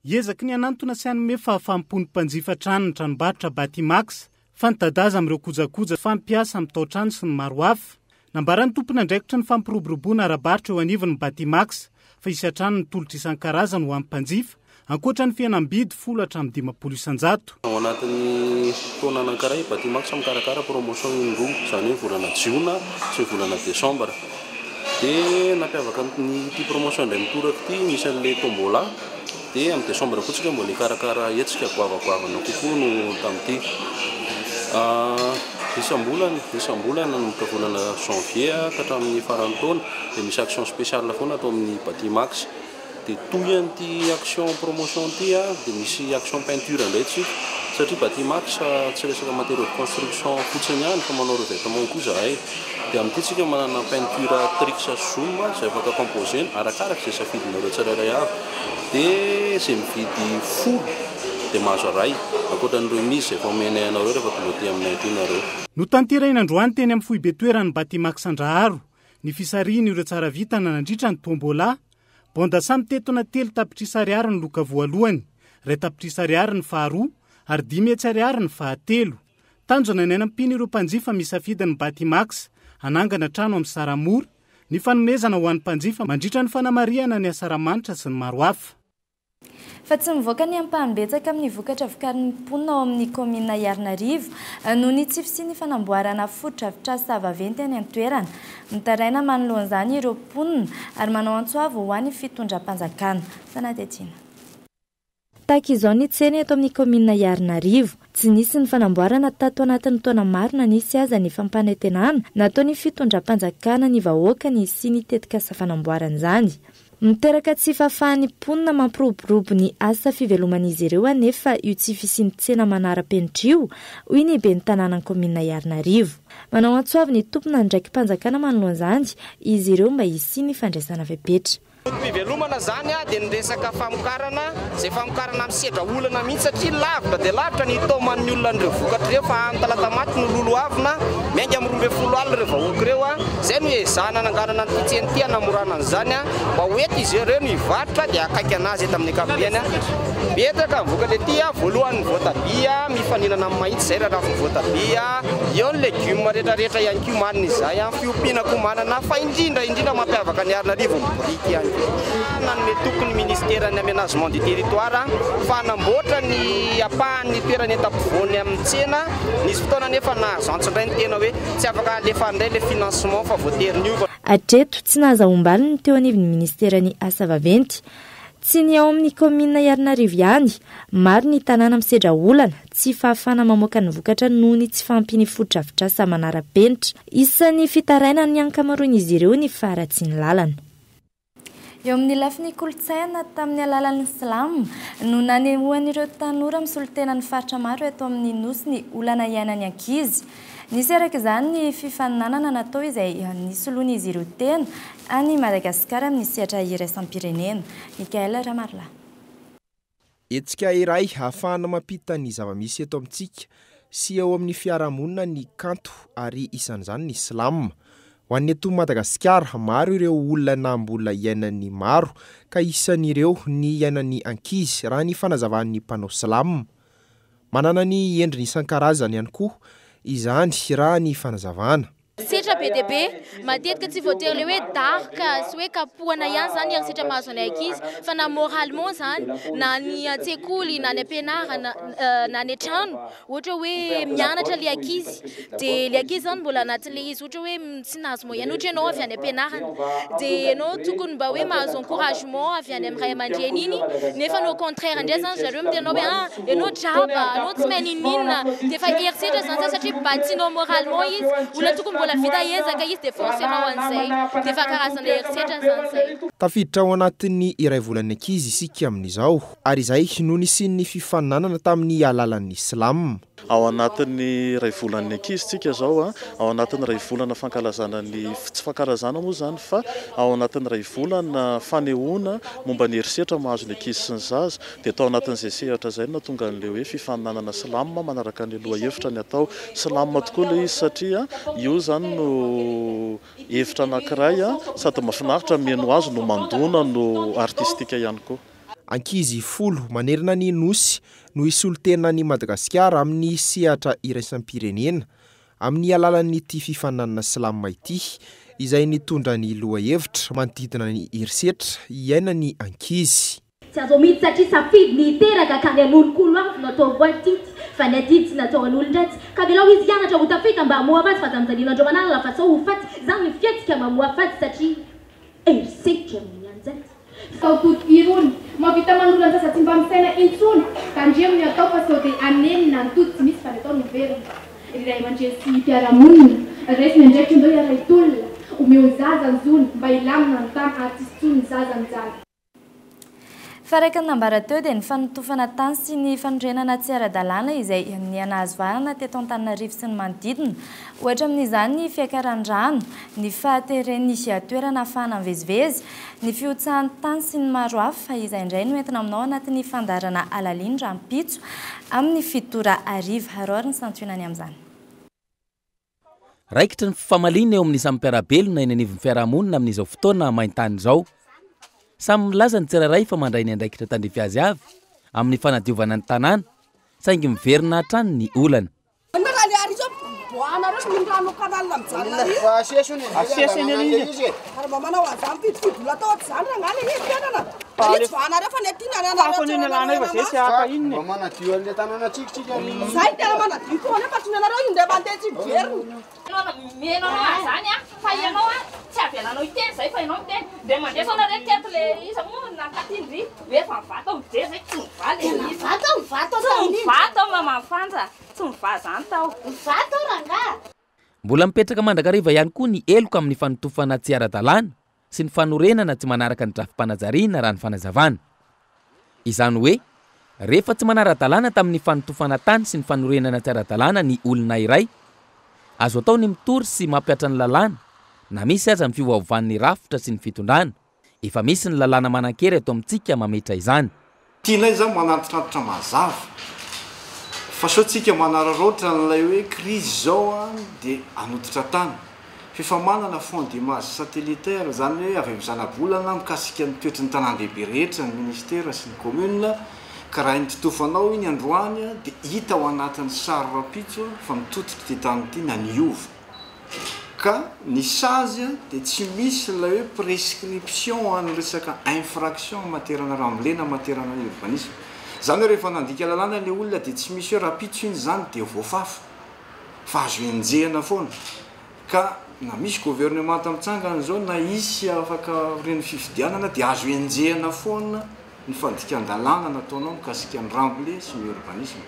Iezaka ny anantona sy anome fahafampony mpanjifa trano ny tranombarotra Batimax fantadaza amin'ireo kojakoja fampiasa amin'ny tao-trano sy ny maro hafa nambarany tompona andraikitra ny fampiroboroboana arabaritra eo anivon'ny Batimax fa isy hatrany ny tolotra isan-karazany ho amin'ny mpanjifa ankoatra ny fianam-bidy 10 hatramin'ny 50 isan-jato ao anatin'ny taona anankiray Batimax mikarakara promotion indroa izany hoe volana jiona sy volana desambra dia nampiavaka ny promotion indray mitoraka ity misy an'ilay tombola dia amin'ny desambra kotsika mbola hikarakara hetsika goavagoavana kokoa no tamin'ity isambolana nanomboka volana janvier ka hatramin'ny farany taona dia misy action spéciale foana atao amin'ny Batimax dia toy an'ity action promotion ity dia misy action peinture indray tsika satria Batimax tsy resaka matériau de construction fotsiny ihany fa manao revêtement koa zahay dia amin'ity tsika manana peinture trix zoom izay afaka composé arakaraka izay safidinareo tsirairay avy dia izay mividy folo dia mahazo aray ankoatran'ireo misy izay fomenay anareo rehefa tonga aty aminay aty nareo no tanteraina androany teny amin'ny foibe toerany Batimax Andraharo ny fisariany ireo tsara vita nandritra ny tombola bonda samy tetona 3 tapitrisa ariary ny loka voalohany 2 tapitrisa ariary ny faharoa ary 5 ariary ny fahatelo tanjona ny anampiny ireo mpanjifa misafidy ny Batimax anangana trano amin'ny Saramora ny fanomezana ho an'ny mpanjifa mandritra ny fanamariana ny asaramanitra sy ny maro hafa fa tsy mivoaka ny ampahambetsaka amin'ny vokatra vokarin'ny mponina ao amin'ny komina Iarnarivo noho ny tsy fisiany fanamboarana fotodrafitrasa zavaventy any an-toerana mitaraina manoloan'izany ireo mponina ary manao antsoavo ho an'ny fitondram-panjakana Sanatetina tahaka izao ny tseny eto amin'ny komina Iarnarivo tsy nisy ny fanamboarana tato anatin'ny taona maro na nisy aza ny fampanantenana nataony fitondram-panjakana ny vahoaka ny sy ny tetika sa fanamboaran'izany miteraka tsy fahafahan'ny mponina mampiroborobo ny asa fiveloman'izy ireo anefa io tsy fisiany tsena manara-penitrio hoy ny ben'ny tanàna komina Iarnarivo manao antsoavy ny tompona ndraiky mpanjakana manoloan'izany izy ireo mba hisy ny fandraisana fepetra Fivelomana zany dia niresaka famokarana izay famokarana amin'ny sedra olana mihitsy satria lavitra dia lavitra ny toman'ny olona an'ireo vokatra ireo fa amin'ny talata maty no lolo avina miainga amin'ny 12 alina ireo vahoaka ireo izay no ezahana nanganana ny titseny ity hanamorana an'izany mba hoety izy ireo no hivarotra dia akaiky anazy eto amin'ny ankapobeny betaka vokatra ety voalohany voatabia mifaninana amin'ny mahitsy izay rarafiny voatabia eo ny legioma rehetrarehetra ihany koa manina izay fiompiana koa manana fa indrindra mampiavaka ny Iarnarivo ny boriky ihany nanome tokony ministera ny aménagement du territoire fanamboatra ny apahan'ny toerana entam-pivoany amin'ny tsena nisy fotoana nefa nahazo antsoindray ny tena hoe tsy afaka alefa indray le financement fa voatery niova hatreto tsy nahaza ombaliny teo anivon'ny ministerany asa vaventy Tsy ny ao amin'ny komina Iarnarivo ihany, maro ny tanàna misedra olana, tsy fahafana mamoaka ny vokatra noho ny tsy fampiny fototra-avitrasa manara-penitra. Isan'ny fitaraina ny ankamaroan'izy ireo ny faratsy ny lalana. Eo amin'ny lafiny kolontsaina tamin'ny alalan'ny Silamo no nanehoan'ireo tanora misolo tena ny faritra maro eto amin'ny nosy ny olana iainany ankizy. Nisy araka izany ny fifaninanana natao izay nisoloan'izy ireo tena any Madagasikara amin'ny sehatra iraisam-pirenena. Mikaela Ramarla. Etsika iray ahafahana mampita ny zava-misy eto amintsika sy eo amin'ny fiarahamonina ny kanto ary isan'izany ny Silamo. Ho an'ny eto Madagasikara, maro ireo olona mbola iainany maro ka isan'ireo ny iainany ankizy raha ny fanazavan'ny mpanao Silamo. Manana ny endriny isan-karazany ihany koa izany raha ny fanazavana. Setra be dia be, matetika tsy voatery le hoe darika sy hoe kapohana ihany zany ary setra mahazo ny ankizy, fa na moralement zany, na ny an-tsekoly, na ny ampianarana, na ny trano, ohatra hoe mianatra le ankizy, dia le ankizy zany mbola anatin'le izy ohatra hoe tsy nahazo moyenne, ohatra ianao avy any ampianarana, dia ianao tokony mba hoe mahazo encouragement avy any amin'ny ray aman-dreny iny, nefa no contraire indray zany zareo mitenao hoe ianao draba, ianao tsy mahay ninninona, dia efa herisetra zany satria batinao moralement izy, olona tokony mbola vita ezaka izy dia forcenao an'izay, dia efa karazana herisetra zany zay. Tafiditra ao anatin'ny iray volan'ny ankizy isika amin'izao, ary izay no nisian'ny fifaninanana tamin'ny alalan'ny Silamo. Ao anatin'ny iray volan'ny ankizy tsika zao, ao anatin'ny iray volana fankalazana ny tsy fankalazana moa zany, fa ao anatin'ny iray volana fanehoana momba ny herisetra mahazo ny ankizy sy ny zaza, dia atao anatin'izay sehatra izay no tonga an'le hoe fifaninanana Silamo manaraka ny loha hevitra ny atao Silamo tokoa le izy, satria io zany no hevitra anankiray sady mahafinaritra mihaino azy no mandona no artistika ihany koa. Ankizy 10 manerina ny nosy no isolotena ny Madagasikara amin'ny sehatra iraisam-pirenena amin'ny alalan'ity fifaninanana Silamo ity, izay nitondra ny loha hevitra manodidina ny herisetra iainany ankizy. Tsy azo mity satria safidy ny hiteraka ka ny an'olokolo avy natao voatity fa ny adidy tsy natao an'olon-dratsy ka vilao izy hianatra ho tafita mba hamoha faty fa zamizanina andro manala lafa sao ho faty zany ny fiatsika mamoha faty satria herisetra amin'ny anjaty. Saututy irony mavita manolana sasa tsy mba misaina intsony tandremony atao fa sao dia anenina nytody tsy misy fa natao ny verina iray mandresy mpiaramonina resiny ndraiky ndao iaray tolona omeo ny zaza ny zony mba ilamina ny tany artistony ny zaza ny jala. Faraka nambara teo dia ny fanotofana tany sy ny fanorenana tsy ara-dalàna izay ny anahazovana teto Antananarivo sy ny manodidina, ohatra amin'izany ny fiakaran-drano, ny fahateren'ny toerana ahafahana mivezivezy, ny fiotsahan'ny tany sy ny maro hafa izay indray no entina aminao anatin'ny fandarana alalindra ampitso amin'ny fitora arivo haroriny santionany amin'izany. Raikitra ny famalina eo amin'izany mpiarabelona eny anivon'ny fiarahamonina amin'izao fotoana maintany izao. Samy milaza ny tsirairay fa mandray ny andraikitra tandrefy azy avy amin'ny fanadiovana ny tanàna, saingy miverina hatrany ny olana. Mbola mipetraka mandrakariva ihany koa ny eloka amin'ny fanotofana tsy ara-dalàna sy ny fanorenana tsy manaraka ny drafi-panajariana raha ny fanazavana. Izany hoe rehefa tsy manara-dalàna tamin'ny fanotofana tany sy ny fanorenana tsy ara-dalàna ny olona iray, azo atao ny mitory sy mampiatra ny lalàna, na misy aza ny fiovaovan'ny rafitra sy ny fitondrana. Efa misy ny lalàna manan-kery ato amintsika mametra izany. Tianay zany manantitrantitra mazava fa sao tsika manararoatra n'ilay hoe crise zao dia anototra tany. Fefa manana fond d'image satellitaire zany hoe avy amin'ny zanabolana mikasika ny toetry ny tanàn-dehibe rehetra ny ministera sy ny commune, ka raha nitotofanao iny androany dia hita ao anatin'ny sary rapitso fa mitototry ty tany ity na niova. Ka ny sazy dia tsy misy ilay hoe prescription any resaka infraction materana rambolena materana urbanisme. Zany hoe rehefa nandika lalàna le olona dia tsy misy hoe rapitso iny zany dia voafafa fa azo enjehana foana. Ka na misy gouvernement mitsangana zao na isy afaka reny fifidianana dia azo enjehana foana ny fandikan-dalàna nataonao mikasika ny ramble sy ny urbanisme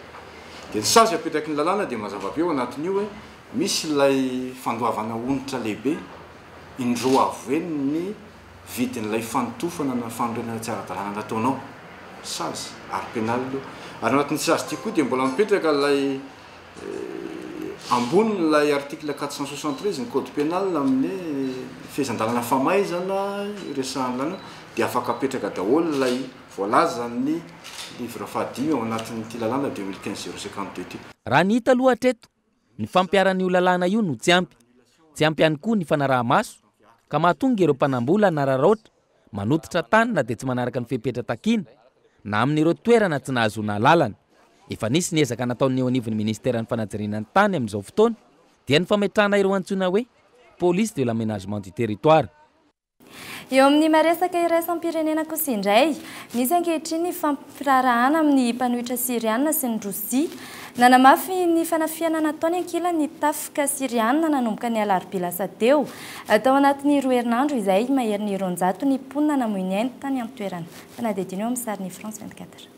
dia ny sazy apetraky ny lalàna dia mazava be ao anatin'io hoe misy ilay fandoavana onitra lehibe indroa avoeny ny vidin'ilay fanotofana na fanorenana tsy ara-dalàna nataonao sazy ary penal io ary anatin'ny sazy tia koa dia mbola mipetraka ilay ambony ilay article 473 ny code pénal amin'ny fehezan-dalàna famaizana resahan'lana dia afaka apetraka daholo ilay voalaza ny livre fahadimy ao anatin'ity lalàna 2015-052 ty raha ny hita aloha hatreto ny fampiaran'io lalàna io no tsy ampy ihany koa ny fanaraha-maso ka mahatonga ireo mpanambola nararaotra manototra tany na dia tsy manaraka ny fepetra takina na amin'ireo toerana tsy nahazona lalana efa nisy ny ezaka nataon'ny eo anivon'ny ministera ny fanajariana ny tany amin'izao fotoana dia ny fametrahana ireo antsoina hoe police de l'aménagement du territoire. Eo amin'ny maresaka iraisam-pirenena kosa indray misy ankehitriny ny fampirarahana amin'ny mpanohitra siriana sy ny rosia nanamafy ny fanafiana nataony ankilany tafika siriana nanomboka ny alarobia lasa teo atao anatin'ny 2 herinandro izay mahery ny 900 ny mponina namoiny ainy tany amin'ny toerana fanadidiny eo amin'ny sarin'ny France 24.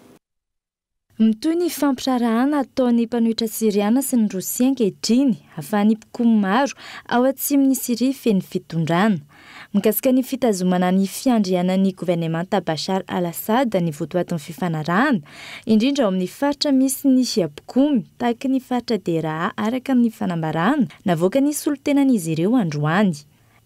Mitoy ny fampirarahana ataon'ny mpanohitra siriana sy ny rosia ankehitriny ahafahan'ny mpikomy maro ao atsimon'ny Siria feno fitondrana. Mikasika ny fitazomana ny fiandrianan'ny gouvernemanta Bashar al-Assad ny votoatin'ny fifanarahana, indrindra ao amin'ny faritra misy ny mpikomy tahaka ny faritra Deraa araka amin'ny fanambarahana navoaka ny solotenan'izy ireo androany.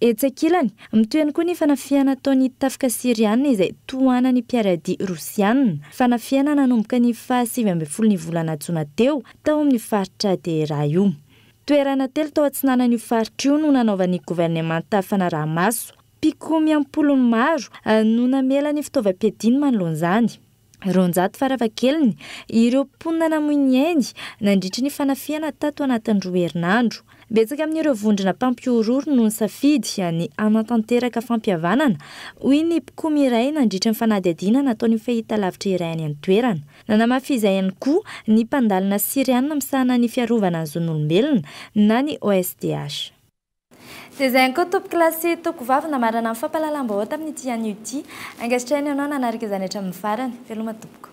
Etsakilany, mitoyany koa ny fanafiana ataon'ny tafika siriana izay tohanany mpiaradia rosiana, fanafiana nanomboka ny 7 ny volana jona teo tao amin'ny faritra Deraa io. Toerana telo tao atsinanan'io faritra io no nanaovan'ny gouvernemanta fanaraha-maso. Mpikomy ampolony maro no namela ny fitaovam-piadiny manoloan'izany. 900 farafahakeliny ireo mponina namoiny ainy nandritry ny fanafiana tato anatin'ny 2 herinandro. Betsaka amin'ireo vondrona mpampiororo no nisafidy ny anatanteraka fampihavanana hoy ny mpikomy iray nandritry ny fanadihadiana nataony fahitalavitra iray any an-toerana. Nanamafy izay ihany koa ny mpandalina siriana misahana ny fiarovana ny zon'olombelona na ny OSDH. Dia izay ankoa tompoko klasy toko vavy namarana amin'ny fampahalalam-bahoaka amin'ity anio ity. Angatritrahiny ianao nanaraka izany hatramin'ny farany. Veloma tompoko.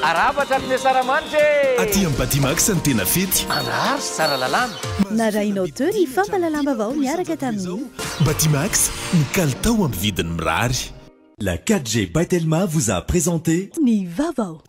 Arabatra ny saramanitra aty amin'ny Batimax ny tena fety anary sara lalàna narainao teo ny fampalalamba-bao miaraka tamin'io Batimax ny kalitao amin'ny vidiny mirary. La 4G by Telma vous a présenté ni Vaovao.